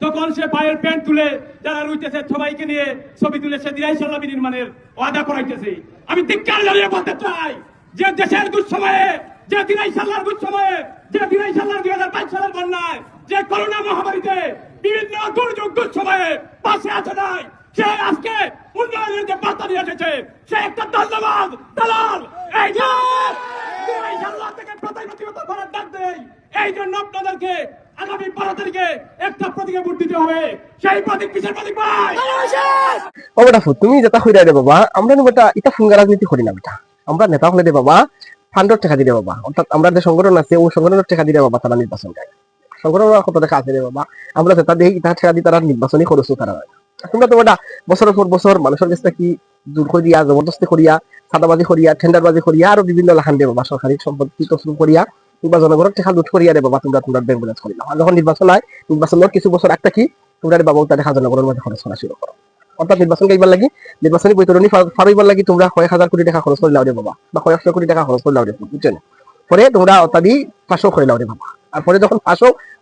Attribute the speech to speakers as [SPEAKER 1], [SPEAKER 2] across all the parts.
[SPEAKER 1] তখন সে পায়ের প্যান্ট তুলে যারা রুইতেছে সবাইকে নিয়ে ছবি তুলে সে দিনাই সাল্লাহ নির্মাণের ওয়াদা করাইতেছে। আমি ধিক্কার জানিয়ে বলতে চাই যে দেশের দুঃসময়ে, যে দিনাই সাল্লাহর দুঃসময়ে, যে দিনাই সাল্লাহর 2022 সালের বন্যায়, যে করোনা মহামারীতে বিভিন্ন দুর্যোগ দুঃসময়ে পাশে আছে নাই, সে আজকে উন্নয়নের যে বার্তা নিয়ে এসেছে সে একটা ধন্যবাদ দালাল। এই যে দিনাই সাল্লাহ থেকে প্রতিনিধিত্ব করার ডাক দেয়, এই জন্য আপনাদেরকে আগামী 12 তারিখে একটা প্রতীকে ভোট দিতে হবে। সেই প্রতীক কিসের প্রতীক ভাই?
[SPEAKER 2] ও বেটা তুমি যেটা কইরা রে বাবা, আমরা বেটা এটা ফুঙ্গা রাজনীতি করি না বেটা। আমরা নেতা হলে দে বাবা ফান্ডর টাকা দিলে বাবা, অর্থাৎ আমরা যে সংগঠন আছে ওই সংগঠনের টাকা দিলে বাবা তারা নির্বাচন করে। সংগঠনের কত টাকা আছে রে বাবা, আমরা যেটা দেই এটা টাকা দিয়ে তারা নির্বাচনী খরচও তারা হয়। তোমরা তো বেটা বছরের পর বছর মানুষের কাছে কি দূর করিয়া, জবরদস্তি করিয়া, সাদাবাজি করিয়া, টেন্ডারবাজি করিয়া আরো বিভিন্ন লাখান দে বাবা সরকারি সম্পত্তি তসরুপ করিয়া কিংবা জনগণের টাকা লুট করিয়া রে বাবা তোমরা ব্যাংক ব্যালেন্স করি না। যখন নির্বাচন হয় নির্বাচনের কিছু বছর একটা কি তোমরা রে বাবা তাদের জনগণের মধ্যে খরচ করা শুরু করো। অর্থাৎ নির্বাচন গাইবার লাগি নির্বাচনী বৈতরণী ফারাইবার লাগি তোমরা 1000 কোটি টাকা খরচ করে লাও রে বাবা, বা 100 কোটি টাকা খরচ করে লাও রে, বুঝছেন? পরে তোমরা অত্যাধি 500 করে লাও রে বাবা। আর পরে যখন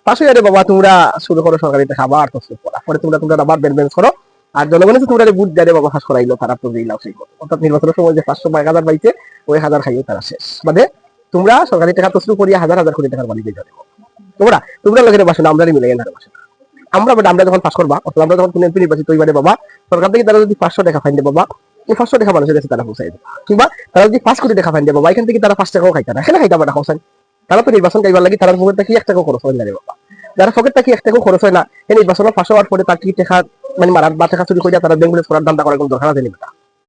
[SPEAKER 2] 500 রে বাবা তোমরা শুরু করো সরকারি টাকা আবার তসরুপ করা। পরে তোমরা আবার ব্যালেন্স করো। আর জনগণের তোমরা বুঝ দেয় বাবা ফাঁস করাইলো তারা তো লাও সেই। অর্থাৎ নির্বাচনের সময় যে 500 বা 1000 পাইছে ওই 1000 খাইয়ে তারা শেষ। মানে তোমরা সরকারি টাকা তসরুপ করিয়া হাজার হাজার কোটি টাকার মালিক হয়ে যাবে। তোমরা লোকের বাসা না, আমরা মিলে গেলে বাসা আমরা যখন পাস করবা, অর্থাৎ আমরা যখন এমপি নির্বাচিত হইবারে বাবা, সরকার থেকে তারা যদি 500 টাকা ফাইন দেয় বাবা, এই 500 টাকা মানুষের কাছে তারা পৌঁছাই দেবে। কিংবা তারা যদি 5 কোটি টাকা ফাইন দেয় বাবা, এখান থেকে তারা 5 টাকাও খাইতে না, এখানে খাইতে পারে হোসেন। তারা তো নির্বাচন গাইবার লাগি তারা পকেট থেকে 1 টাকাও খরচ হয় না রে বাবা। যারা পকেট থেকে 1 টাকাও খরচ হয় না, এই নির্বাচনের 500 হওয়ার পরে তার কি টাকা মানে মারার বা টাকা চুরি করিয়া তারা ব্যাংক ব্যালেন্স করার ধান্দা করার কোনো দরকার আছে না।